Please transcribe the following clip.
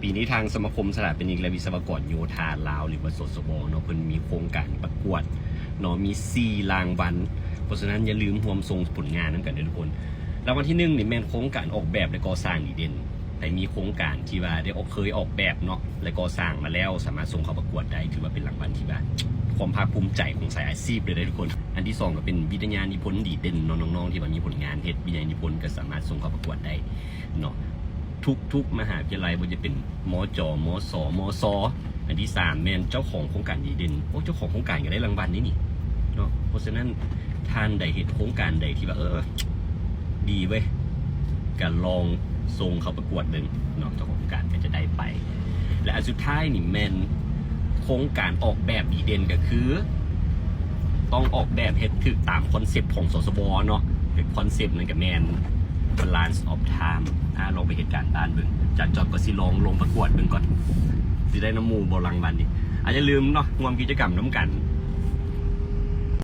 ปีนี้ทางสมาคมสถาปนิกและวิศวกรโยธาลาวหรือว่าสสวเนาะเพิ่นมีโครงการประกวดเนาะมี4รางวัลเพราะฉะนั้นอย่าลืมร่วมส่งผลงานนำกันเด้อทุกคนรางวัลที่1นี่แม่นโครงการออกแบบและก่อสร้างดีเด่นแต่มีโครงการที่ว่าได้เคยออกแบบเนาะและก่อสร้างมาแล้วสามารถส่งเข้าประกวดได้ถือว่าเป็นรางวัลที่ว่าความภาคภูมิใจของสายอาชีพเลยทุกคนอันที่2ก็เป็นวิทยานิพนธ์ดีเด่นน้องๆที่ว่ามีผลงานเฮ็ดวิทยานิพนธ์ก็สามารถส่งเข้าประกวดได้เนาะทุกมหาวิทยาลัยบ่ว่าจะเป็นมจมสมสอันที่3แม่นเจ้าของโครงการดีเด่นเจ้าของโครงการก็ได้รางวัลนี่เนาะเพราะฉะนั้นท่านใดเฮ็ดโครงการใดที่ว่าดีเว้ยก็ลองส่งเข้าประกวดเบิ่งเนาะเจ้าของโครงการก็จะได้ไปและอันสุดท้ายนี่แม่นโครงการออกแบบดีเด่นก็คือต้องออกแบบเฮ็ดถูกตามคอนเซปต์ของสสวเนาะเป็นคอนเซปต์นั่นก็แม่น balance of time ลองไปเหตุการณ์บ้านเบิ่งจากจอดก็สิลองลงประกวดเบิ่งก่อนสิได้น้ำมูบ่รางวัลนี่อาจจะลืมเนาะร่วมกิจกรรมน้ำกัน